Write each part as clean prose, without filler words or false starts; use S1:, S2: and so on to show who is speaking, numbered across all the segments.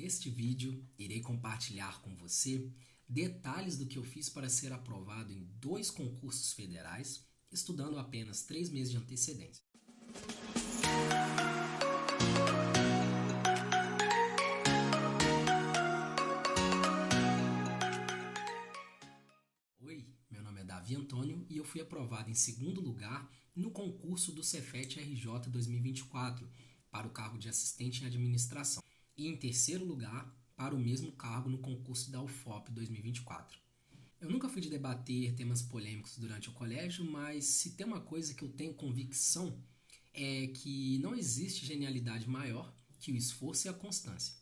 S1: Neste vídeo, irei compartilhar com você detalhes do que eu fiz para ser aprovado em 2 concursos federais, estudando apenas 3 meses de antecedência. Oi, meu nome é Davi Antônio e eu fui aprovado em 2º lugar no concurso do Cefet-RJ 2024 para o cargo de assistente em administração e em 3º lugar para o mesmo cargo no concurso da UFOP 2024. Eu nunca fui de debater temas polêmicos durante o colégio, mas se tem uma coisa que eu tenho convicção é que não existe genialidade maior que o esforço e a constância.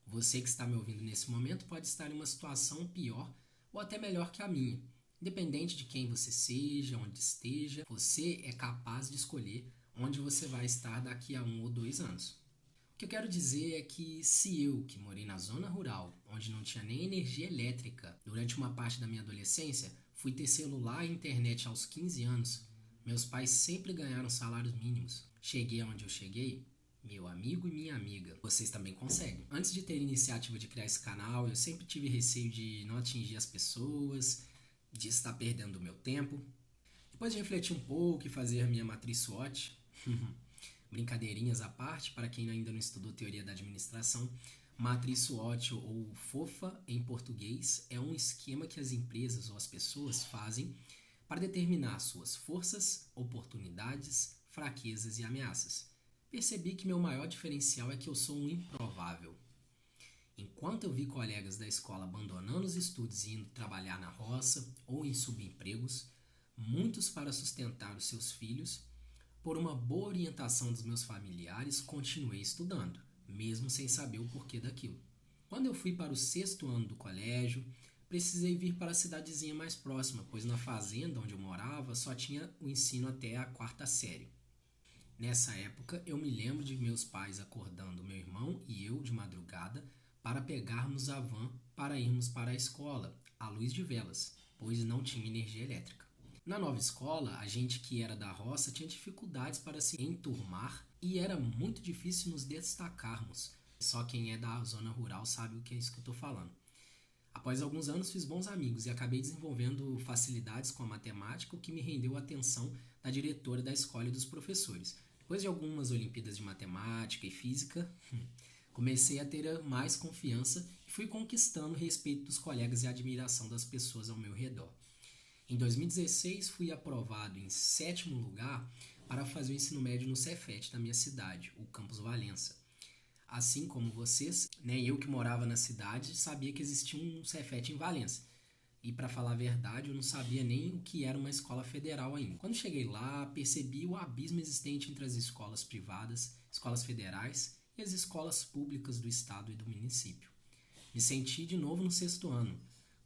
S1: Você que está me ouvindo nesse momento pode estar em uma situação pior ou até melhor que a minha. Independente de quem você seja, onde esteja, você é capaz de escolher onde você vai estar daqui a 1 ou 2 anos. O que eu quero dizer é que se eu, que morei na zona rural, onde não tinha nem energia elétrica, durante uma parte da minha adolescência, fui ter celular e internet aos 15 anos, meus pais sempre ganharam salários mínimos. Cheguei aonde eu cheguei, meu amigo e minha amiga, vocês também conseguem. Antes de ter a iniciativa de criar esse canal, eu sempre tive receio de não atingir as pessoas, de estar perdendo o meu tempo. Depois de refletir um pouco e fazer a minha matriz SWOT, brincadeirinhas à parte, para quem ainda não estudou teoria da administração, matriz SWOT ou FOFA em português é um esquema que as empresas ou as pessoas fazem para determinar suas forças, oportunidades, fraquezas e ameaças. Percebi que meu maior diferencial é que eu sou um improvável. Enquanto eu vi colegas da escola abandonando os estudos e indo trabalhar na roça ou em subempregos, muitos para sustentar os seus filhos, por uma boa orientação dos meus familiares, continuei estudando, mesmo sem saber o porquê daquilo. Quando eu fui para o 6º ano do colégio, precisei vir para a cidadezinha mais próxima, pois na fazenda onde eu morava só tinha o ensino até a 4ª série. Nessa época, eu me lembro de meus pais acordando meu irmão e eu de madrugada para pegarmos a van para irmos para a escola, à luz de velas, pois não tinha energia elétrica. Na nova escola, a gente que era da roça tinha dificuldades para se enturmar e era muito difícil nos destacarmos. Só quem é da zona rural sabe o que é isso que eu estou falando. Após alguns anos fiz bons amigos e acabei desenvolvendo facilidades com a matemática, o que me rendeu a atenção da diretora da escola e dos professores. Depois de algumas Olimpíadas de Matemática e Física, comecei a ter mais confiança e fui conquistando o respeito dos colegas e a admiração das pessoas ao meu redor. Em 2016, fui aprovado em 7º lugar para fazer o ensino médio no Cefet da minha cidade, o Campus Valença. Assim como vocês, eu que morava na cidade sabia que existia um Cefet em Valença. E para falar a verdade, eu não sabia nem o que era uma escola federal ainda. Quando cheguei lá, percebi o abismo existente entre as escolas privadas, escolas federais e as escolas públicas do estado e do município. Me senti de novo no 6º ano,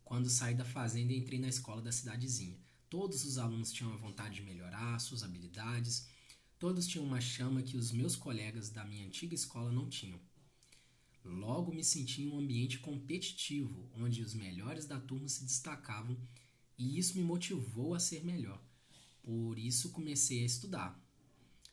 S1: quando saí da fazenda e entrei na escola da cidadezinha. Todos os alunos tinham a vontade de melhorar suas habilidades, todos tinham uma chama que os meus colegas da minha antiga escola não tinham. Logo me senti em um ambiente competitivo, onde os melhores da turma se destacavam, e isso me motivou a ser melhor. Por isso comecei a estudar.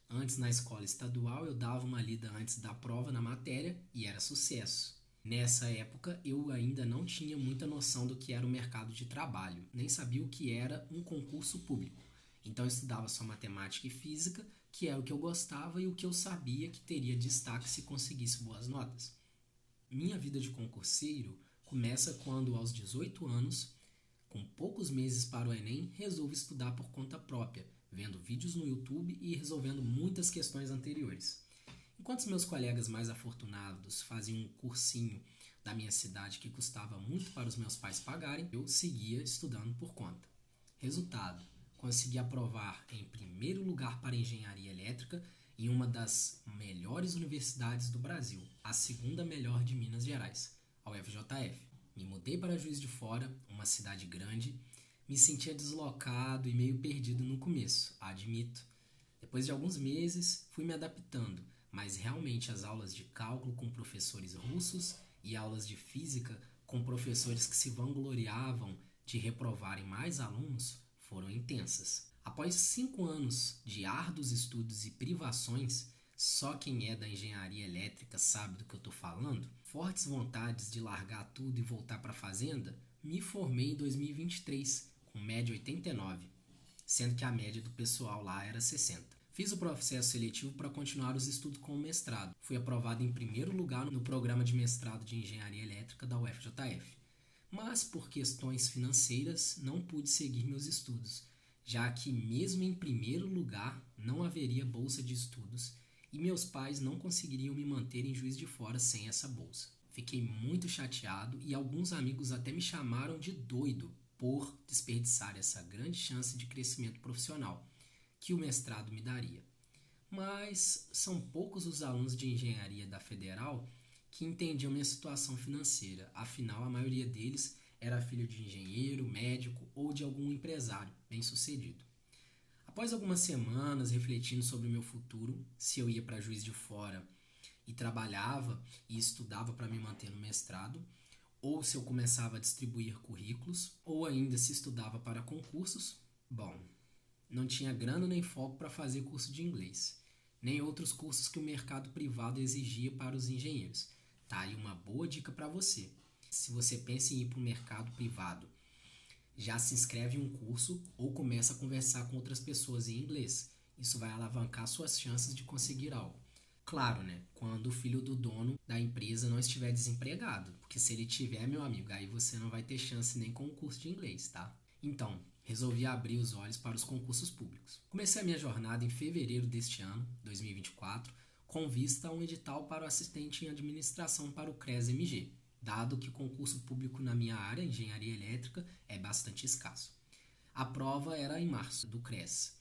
S1: Antes, na escola estadual, eu dava uma lida antes da prova na matéria e era sucesso. Nessa época, eu ainda não tinha muita noção do que era o mercado de trabalho, nem sabia o que era um concurso público. Então, eu estudava só matemática e física, que era o que eu gostava e o que eu sabia que teria destaque se conseguisse boas notas. Minha vida de concurseiro começa quando, aos 18 anos, com poucos meses para o Enem, resolvo estudar por conta própria, vendo vídeos no YouTube e resolvendo muitas questões anteriores. Enquanto os meus colegas mais afortunados faziam um cursinho da minha cidade que custava muito para os meus pais pagarem, eu seguia estudando por conta. Resultado, consegui aprovar em 1º lugar para engenharia elétrica em uma das melhores universidades do Brasil, a 2ª melhor de Minas Gerais, a UFJF. Me mudei para Juiz de Fora, uma cidade grande, me sentia deslocado e meio perdido no começo, admito. Depois de alguns meses, fui me adaptando, mas realmente as aulas de cálculo com professores russos e aulas de física com professores que se vangloriavam de reprovarem mais alunos foram intensas. Após 5 anos de árduos estudos e privações, Só quem é da engenharia elétrica sabe do que eu estou falando. Fortes vontades de largar tudo e voltar para a fazenda, me formei em 2023, com média 89, sendo que a média do pessoal lá era 60. Fiz o processo seletivo para continuar os estudos com o mestrado. Fui aprovado em primeiro lugar no programa de mestrado de engenharia elétrica da UFJF. Mas, por questões financeiras, não pude seguir meus estudos, já que, mesmo em primeiro lugar, não haveria bolsa de estudos e meus pais não conseguiriam me manter em Juiz de Fora sem essa bolsa. Fiquei muito chateado e alguns amigos até me chamaram de doido por desperdiçar essa grande chance de crescimento profissional que o mestrado me daria. Mas são poucos os alunos de engenharia da Federal que entendiam minha situação financeira, afinal a maioria deles era filho de engenheiro, médico ou de algum empresário bem-sucedido. Após algumas semanas refletindo sobre o meu futuro, se eu ia para Juiz de Fora e trabalhava e estudava para me manter no mestrado, ou se eu começava a distribuir currículos, ou ainda se estudava para concursos, bom, não tinha grana nem foco para fazer curso de inglês, nem outros cursos que o mercado privado exigia para os engenheiros. Tá aí uma boa dica para você. Se você pensa em ir para o mercado privado, já se inscreve em um curso ou começa a conversar com outras pessoas em inglês. Isso vai alavancar suas chances de conseguir algo. Claro, né? Quando o filho do dono da empresa não estiver desempregado. Porque se ele tiver, meu amigo, aí você não vai ter chance nem com o curso de inglês, tá? Então, resolvi abrir os olhos para os concursos públicos. Comecei a minha jornada em fevereiro deste ano, 2024, com vista a um edital para o assistente em administração para o CRES-MG, dado que o concurso público na minha área, engenharia elétrica, é bastante escasso. A prova era em março, do CRES.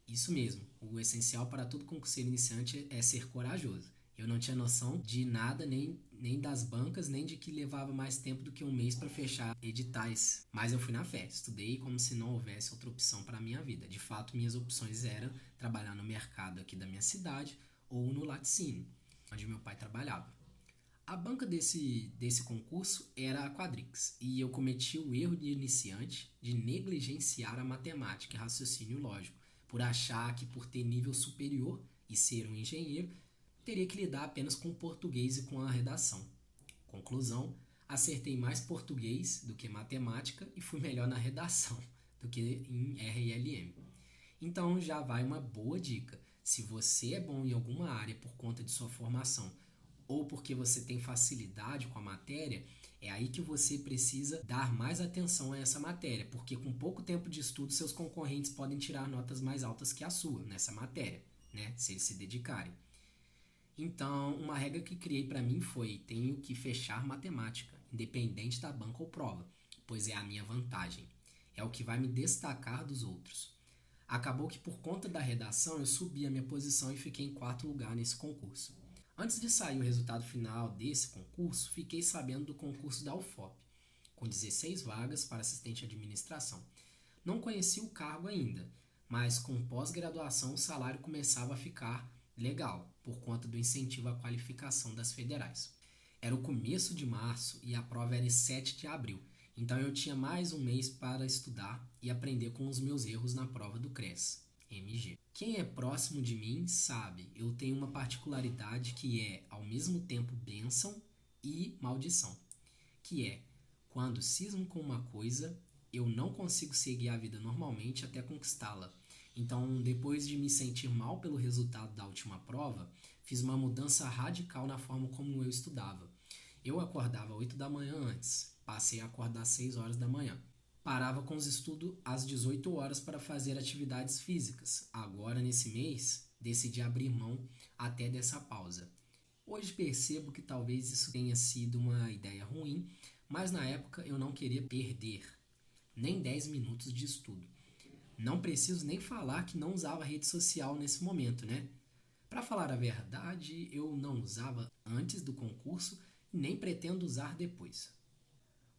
S1: Isso mesmo, o essencial para todo concurseiro iniciante é ser corajoso. Eu não tinha noção de nada, nem das bancas, nem de que levava mais tempo do que um mês para fechar editais. Mas eu fui na fé, estudei como se não houvesse outra opção para a minha vida. De fato, minhas opções eram trabalhar no mercado aqui da minha cidade ou no laticínio, onde meu pai trabalhava. A banca desse concurso era a Quadrix, e eu cometi o erro de iniciante de negligenciar a matemática e raciocínio lógico, por achar que por ter nível superior e ser um engenheiro, teria que lidar apenas com o português e com a redação. Conclusão, acertei mais português do que matemática e fui melhor na redação do que em RLM. Então já vai uma boa dica. Se você é bom em alguma área por conta de sua formação ou porque você tem facilidade com a matéria, é aí que você precisa dar mais atenção a essa matéria, porque com pouco tempo de estudo seus concorrentes podem tirar notas mais altas que a sua nessa matéria, né? Se eles se dedicarem. Então, uma regra que criei para mim foi: tenho que fechar matemática, independente da banca ou prova, pois é a minha vantagem. É o que vai me destacar dos outros. Acabou que por conta da redação eu subi a minha posição e fiquei em quarto lugar nesse concurso. Antes de sair o resultado final desse concurso, fiquei sabendo do concurso da UFOP, com 16 vagas para assistente de administração. Não conhecia o cargo ainda, mas com pós-graduação o salário começava a ficar legal, por conta do incentivo à qualificação das federais. Era o começo de março e a prova era em 7 de abril, então eu tinha mais um mês para estudar e aprender com os meus erros na prova do CRES-MG. Quem é próximo de mim sabe, eu tenho uma particularidade que é ao mesmo tempo bênção e maldição, que é, quando cismo com uma coisa, eu não consigo seguir a vida normalmente até conquistá-la. Então, depois de me sentir mal pelo resultado da última prova, fiz uma mudança radical na forma como eu estudava. Eu acordava 8 da manhã antes, passei a acordar 6 horas da manhã. Parava com os estudos às 18 horas para fazer atividades físicas. Agora, nesse mês, decidi abrir mão até dessa pausa. Hoje percebo que talvez isso tenha sido uma ideia ruim, mas na época eu não queria perder nem 10 minutos de estudo. Não preciso nem falar que não usava rede social nesse momento, né? Para falar a verdade, eu não usava antes do concurso e nem pretendo usar depois.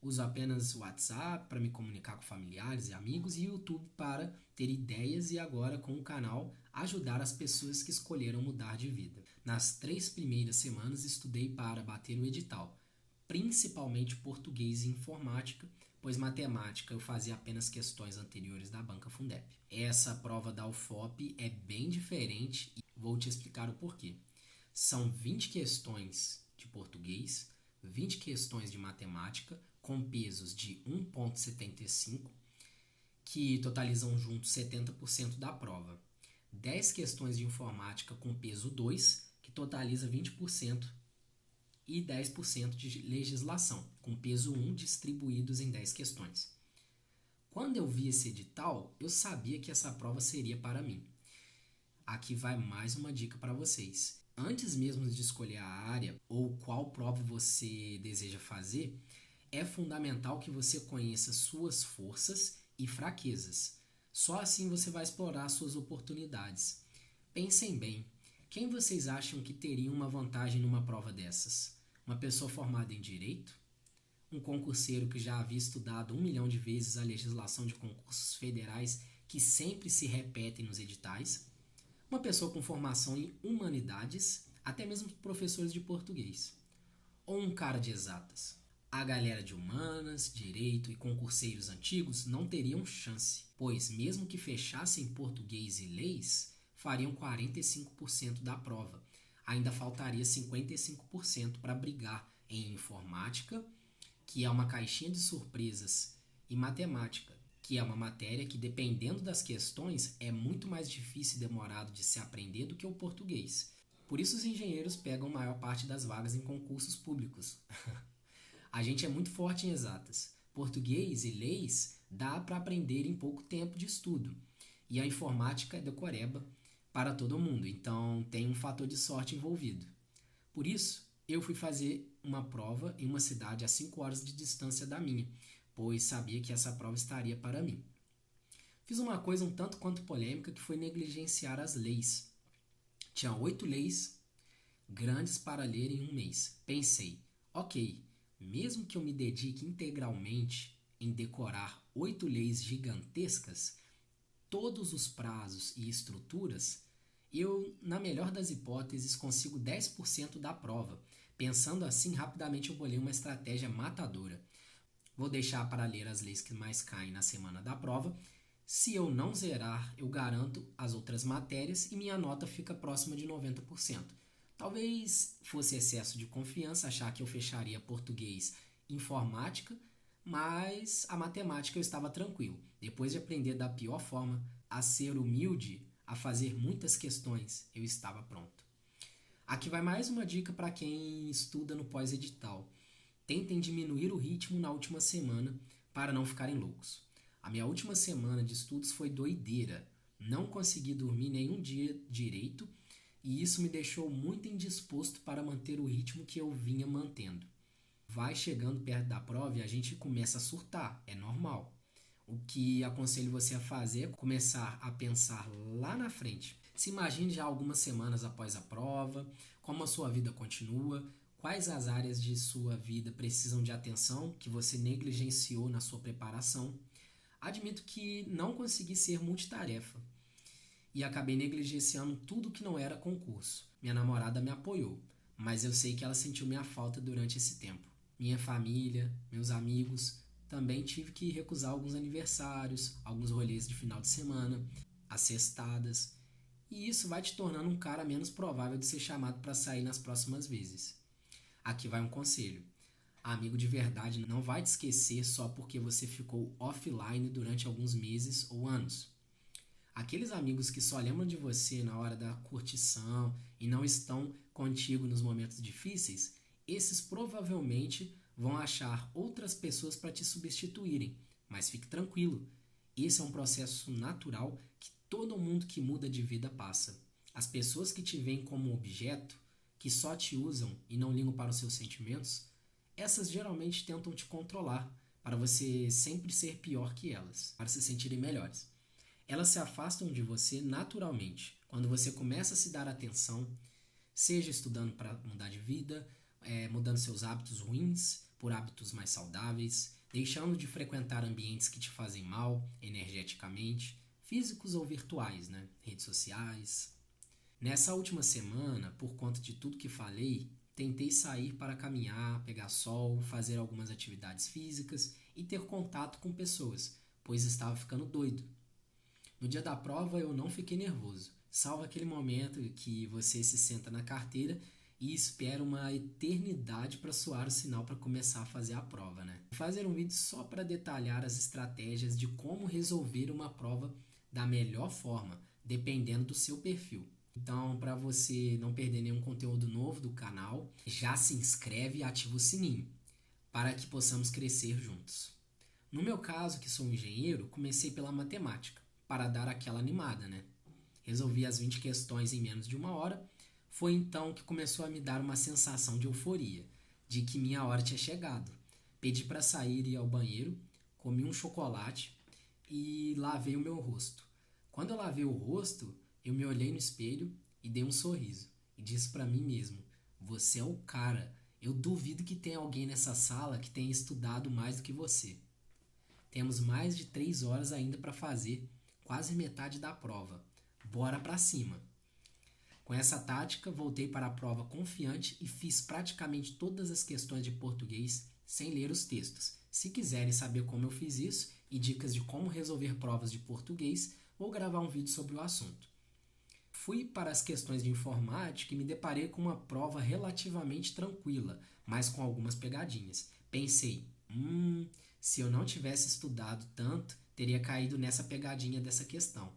S1: Uso apenas o WhatsApp para me comunicar com familiares e amigos e YouTube para ter ideias e agora com o canal ajudar as pessoas que escolheram mudar de vida. Nas 3 primeiras semanas estudei para bater o edital, principalmente português e informática, pois matemática eu fazia apenas questões anteriores da banca Fundep. Essa prova da UFOP é bem diferente, Vou te explicar o porquê. São 20 questões de português, 20 questões de matemática, com pesos de 1,75, que totalizam juntos 70% da prova. 10 questões de informática com peso 2, que totaliza 20%, e 10% de legislação, com peso 1, distribuídos em 10 questões. Quando eu vi esse edital, eu sabia que essa prova seria para mim. Aqui vai mais uma dica para vocês. Antes mesmo de escolher a área ou qual prova você deseja fazer, é fundamental que você conheça suas forças e fraquezas. Só assim você vai explorar suas oportunidades. Pensem bem, quem vocês acham que teria uma vantagem numa prova dessas? Uma pessoa formada em direito? Um concurseiro que já havia estudado 1 milhão de vezes a legislação de concursos federais que sempre se repetem nos editais? Uma pessoa com formação em humanidades, até mesmo professores de português? Ou um cara de exatas? A galera de humanas, direito e concurseiros antigos não teriam chance, pois mesmo que fechassem português e leis, fariam 45% da prova. Ainda faltaria 55% para brigar em informática, que é uma caixinha de surpresas, e matemática, que é uma matéria que, dependendo das questões, é muito mais difícil e demorado de se aprender do que o português. Por isso os engenheiros pegam a maior parte das vagas em concursos públicos. A gente é muito forte em exatas. Português e leis dá para aprender em pouco tempo de estudo. E a informática é decoreba para todo mundo, então tem um fator de sorte envolvido. Por isso, eu fui fazer uma prova em uma cidade a 5 horas de distância da minha, pois sabia que essa prova estaria para mim. Fiz uma coisa um tanto quanto polêmica, que foi negligenciar as leis. Tinha 8 leis grandes para ler em um mês. Pensei, ok, mesmo que eu me dedique integralmente em decorar 8 leis gigantescas, todos os prazos e estruturas, eu, na melhor das hipóteses, consigo 10% da prova. Pensando assim, rapidamente eu bolei uma estratégia matadora. Vou deixar para ler as leis que mais caem na semana da prova. Se eu não zerar, eu garanto as outras matérias e minha nota fica próxima de 90%. Talvez fosse excesso de confiança achar que eu fecharia português e informática, mas a matemática eu estava tranquilo. Depois de aprender da pior forma, a ser humilde, a fazer muitas questões, eu estava pronto. Aqui vai mais uma dica para quem estuda no pós-edital. Tentem diminuir o ritmo na última semana para não ficarem loucos. A minha última semana de estudos foi doideira. Não consegui dormir nenhum dia direito e isso me deixou muito indisposto para manter o ritmo que eu vinha mantendo. Vai chegando perto da prova e a gente começa a surtar, é normal. O que aconselho você a fazer é começar a pensar lá na frente. Se imagine já algumas semanas após a prova, como a sua vida continua, quais as áreas de sua vida precisam de atenção que você negligenciou na sua preparação. Admito que não consegui ser multitarefa e acabei negligenciando tudo que não era concurso. Minha namorada me apoiou, mas eu sei que ela sentiu minha falta durante esse tempo. Minha família, meus amigos, também tive que recusar alguns aniversários, alguns rolês de final de semana, as sextadas, e isso vai te tornando um cara menos provável de ser chamado para sair nas próximas vezes. Aqui vai um conselho. Amigo de verdade não vai te esquecer só porque você ficou offline durante alguns meses ou anos. Aqueles amigos que só lembram de você na hora da curtição e não estão contigo nos momentos difíceis, esses provavelmente vão achar outras pessoas para te substituírem. Mas fique tranquilo, esse é um processo natural que todo mundo que muda de vida passa. As pessoas que te veem como objeto, que só te usam e não ligam para os seus sentimentos, essas geralmente tentam te controlar para você sempre ser pior que elas, para se sentirem melhores. Elas se afastam de você naturalmente quando você começa a se dar atenção, seja estudando para mudar de vida, mudando seus hábitos ruins por hábitos mais saudáveis, deixando de frequentar ambientes que te fazem mal energeticamente, físicos ou virtuais, né? Redes sociais. Nessa última semana, por conta de tudo que falei, tentei sair para caminhar, pegar sol, fazer algumas atividades físicas e ter contato com pessoas, pois estava ficando doido. No dia da prova eu não fiquei nervoso, salvo aquele momento que você se senta na carteira e espera uma eternidade para soar o sinal para começar a fazer a prova, né? Vou fazer um vídeo só para detalhar as estratégias de como resolver uma prova da melhor forma, dependendo do seu perfil. Então, para você não perder nenhum conteúdo novo do canal, já se inscreve e ativa o sininho, para que possamos crescer juntos. No meu caso, que sou um engenheiro, comecei pela matemática, para dar aquela animada, né? Resolvi as 20 questões em menos de uma hora. Foi então que começou a me dar uma sensação de euforia, de que minha hora tinha chegado. Pedi para sair e ir ao banheiro, comi um chocolate e lavei o meu rosto. Quando eu lavei o rosto, eu me olhei no espelho e dei um sorriso e disse para mim mesmo: "Você é o cara. Eu duvido que tenha alguém nessa sala que tenha estudado mais do que você." Temos mais de 3 horas ainda para fazer, quase metade da prova. Bora para cima! Com essa tática, voltei para a prova confiante e fiz praticamente todas as questões de português sem ler os textos. Se quiserem saber como eu fiz isso e dicas de como resolver provas de português, vou gravar um vídeo sobre o assunto. Fui para as questões de informática e me deparei com uma prova relativamente tranquila, mas com algumas pegadinhas. Pensei, se eu não tivesse estudado tanto, teria caído nessa pegadinha dessa questão.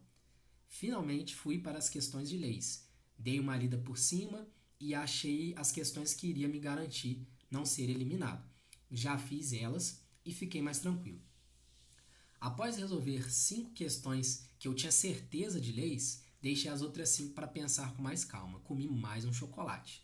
S1: Finalmente fui para as questões de leis. Dei uma lida por cima e achei as questões que iria me garantir não ser eliminado. Já fiz elas e fiquei mais tranquilo. Após resolver 5 questões que eu tinha certeza de leis, deixei as outras 5 para pensar com mais calma. Comi mais um chocolate.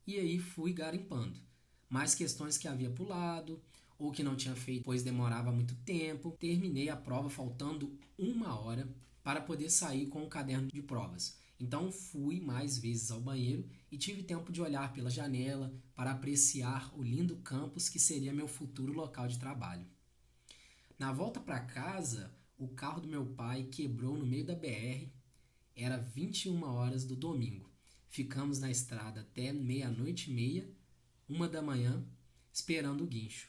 S1: E aí fui garimpando. Mais questões que havia pulado ou que não tinha feito, pois demorava muito tempo. Terminei a prova faltando 1 hora para poder sair com o caderno de provas. Então fui mais vezes ao banheiro e tive tempo de olhar pela janela para apreciar o lindo campus que seria meu futuro local de trabalho. Na volta para casa, o carro do meu pai quebrou no meio da BR. Era 21 horas do domingo. Ficamos na estrada até 00:30, 1 da manhã, esperando o guincho.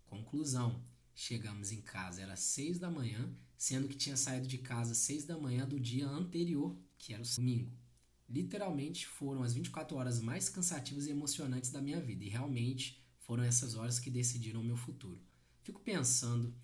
S1: Conclusão: chegamos em casa, era 6 da manhã, sendo que tinha saído de casa 6 da manhã do dia anterior, que era o domingo. Literalmente foram as 24 horas mais cansativas e emocionantes da minha vida, e realmente foram essas horas que decidiram o meu futuro. Fico pensando,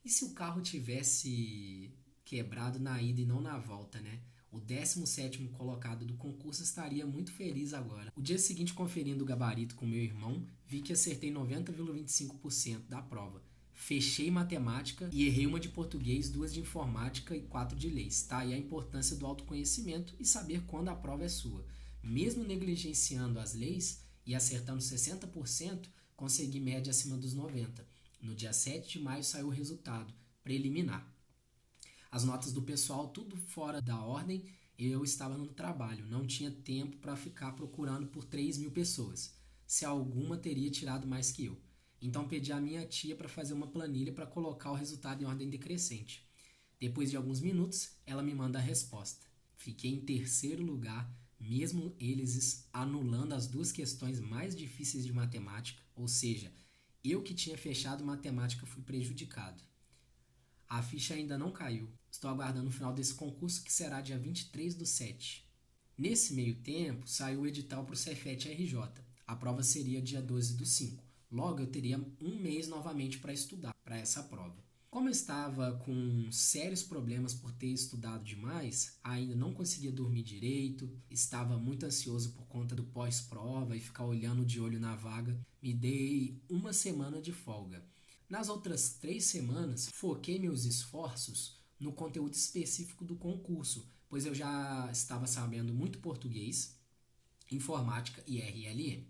S1: e se o carro tivesse quebrado na ida e não na volta, né? O 17º colocado do concurso estaria muito feliz agora. O dia seguinte, conferindo o gabarito com meu irmão, vi que acertei 90,25% da prova. Fechei matemática e errei uma de português, 2 de informática e 4 de leis. Tá aí a importância do autoconhecimento e saber quando a prova é sua. Mesmo negligenciando as leis e acertando 60%, consegui média acima dos 90%. No dia 7 de maio saiu o resultado preliminar. As notas do pessoal tudo fora da ordem, eu estava no trabalho, não tinha tempo para ficar procurando por 3.000 pessoas, se alguma teria tirado mais que eu. Então pedi à minha tia para fazer uma planilha para colocar o resultado em ordem decrescente. Depois de alguns minutos, ela me manda a resposta. Fiquei em terceiro lugar, mesmo eles anulando as 2 questões mais difíceis de matemática, ou seja, eu que tinha fechado matemática fui prejudicado. A ficha ainda não caiu. Estou aguardando o final desse concurso, que será dia 23/7. Nesse meio tempo, saiu o edital para o Cefet-RJ. A prova seria dia 12/5. Logo, eu teria um mês novamente para estudar para essa prova. Como eu estava com sérios problemas por ter estudado demais, ainda não conseguia dormir direito, estava muito ansioso por conta do pós-prova e ficar olhando de olho na vaga, me dei 1 semana de folga. Nas outras 3 semanas, foquei meus esforços no conteúdo específico do concurso, pois eu já estava sabendo muito português, informática e RLM.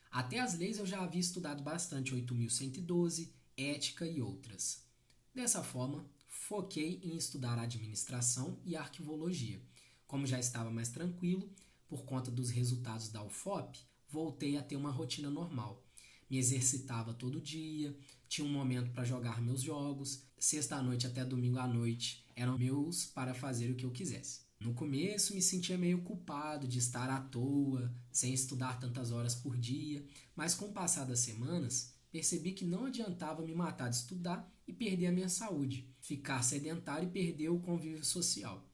S1: Até as leis eu já havia estudado bastante, 8.112, ética e outras. Dessa forma, foquei em estudar administração e arquivologia. Como já estava mais tranquilo, por conta dos resultados da UFOP, voltei a ter uma rotina normal. Me exercitava todo dia, tinha um momento para jogar meus jogos, sexta-noite até domingo à noite eram meus para fazer o que eu quisesse. No começo me sentia meio culpado de estar à toa, sem estudar tantas horas por dia, mas com o passar das semanas percebi que não adiantava me matar de estudar e perder a minha saúde, ficar sedentário e perder o convívio social.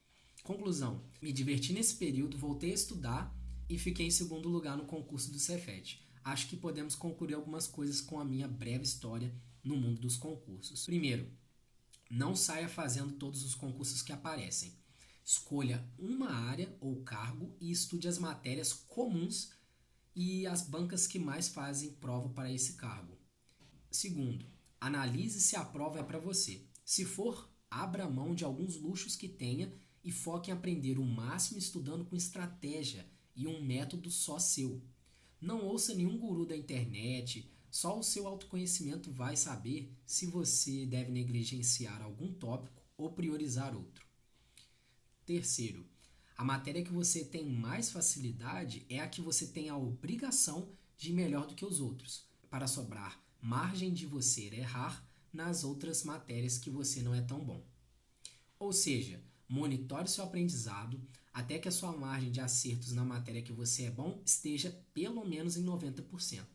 S1: Conclusão: me diverti nesse período, voltei a estudar e fiquei em segundo lugar no concurso do Cefet. Acho que podemos concluir algumas coisas com a minha breve história no mundo dos concursos. Primeiro, não saia fazendo todos os concursos que aparecem. Escolha uma área ou cargo e estude as matérias comuns e as bancas que mais fazem prova para esse cargo. Segundo, analise se a prova é para você. Se for, abra mão de alguns luxos que tenha e foque em aprender o máximo estudando com estratégia e um método só seu. Não ouça nenhum guru da internet, só o seu autoconhecimento vai saber se você deve negligenciar algum tópico ou priorizar outro. Terceiro, a matéria que você tem mais facilidade é a que você tem a obrigação de ir melhor do que os outros, para sobrar margem de você errar nas outras matérias que você não é tão bom. Ou seja, monitore seu aprendizado até que a sua margem de acertos na matéria que você é bom esteja pelo menos em 90%.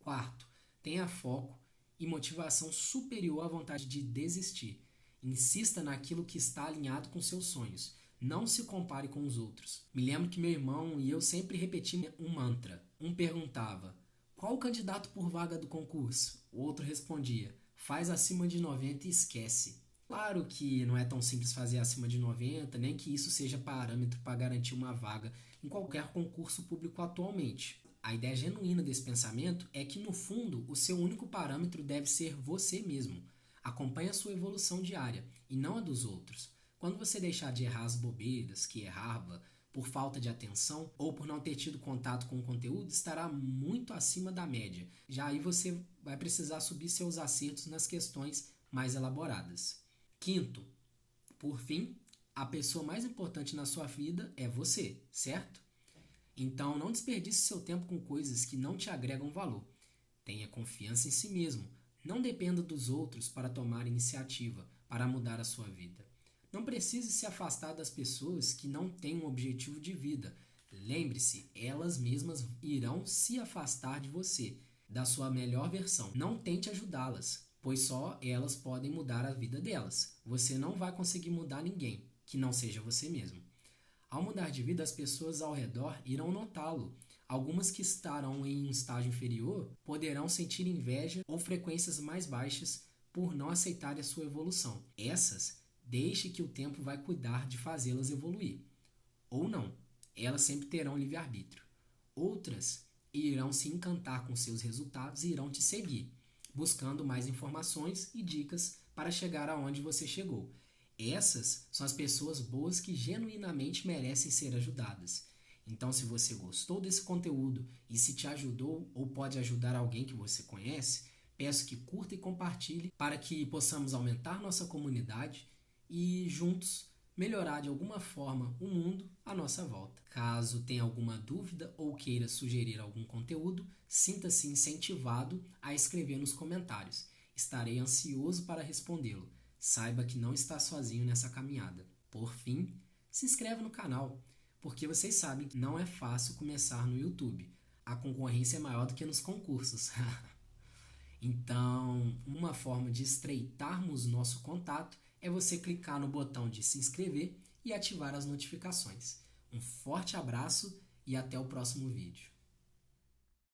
S1: Quarto, tenha foco e motivação superior à vontade de desistir. Insista naquilo que está alinhado com seus sonhos. Não se compare com os outros. Me lembro que meu irmão e eu sempre repetimos um mantra. Um perguntava: qual o candidato por vaga do concurso? O outro respondia: faz acima de 90 e esquece. Claro que não é tão simples fazer acima de 90, nem que isso seja parâmetro para garantir uma vaga em qualquer concurso público atualmente. A ideia genuína desse pensamento é que, no fundo, o seu único parâmetro deve ser você mesmo. Acompanhe a sua evolução diária e não a dos outros. Quando você deixar de errar as bobeiras que errava por falta de atenção ou por não ter tido contato com o conteúdo, estará muito acima da média. Já aí você vai precisar subir seus acertos nas questões mais elaboradas. Quinto, por fim, a pessoa mais importante na sua vida é você, certo? Então não desperdice seu tempo com coisas que não te agregam valor. Tenha confiança em si mesmo. Não dependa dos outros para tomar iniciativa, para mudar a sua vida. Não precise se afastar das pessoas que não têm um objetivo de vida. Lembre-se, elas mesmas irão se afastar de você, da sua melhor versão. Não tente ajudá-las, pois só elas podem mudar a vida delas. Você não vai conseguir mudar ninguém, que não seja você mesmo. Ao mudar de vida, as pessoas ao redor irão notá-lo. Algumas que estarão em um estágio inferior poderão sentir inveja ou frequências mais baixas por não aceitarem a sua evolução. Essas, deixe que o tempo vai cuidar de fazê-las evoluir. Ou não, elas sempre terão livre-arbítrio. Outras irão se encantar com seus resultados e irão te seguir, buscando mais informações e dicas para chegar aonde você chegou. Essas são as pessoas boas que genuinamente merecem ser ajudadas. Então, se você gostou desse conteúdo e se te ajudou ou pode ajudar alguém que você conhece, peço que curta e compartilhe para que possamos aumentar nossa comunidade e juntos melhorar de alguma forma o mundo à nossa volta. Caso tenha alguma dúvida ou queira sugerir algum conteúdo, sinta-se incentivado a escrever nos comentários. Estarei ansioso para respondê-lo. Saiba que não está sozinho nessa caminhada. Por fim, se inscreva no canal, porque vocês sabem que não é fácil começar no YouTube. A concorrência é maior do que nos concursos. Então, uma forma de estreitarmos nosso contato é você clicar no botão de se inscrever e ativar as notificações. Um forte abraço e até o próximo vídeo.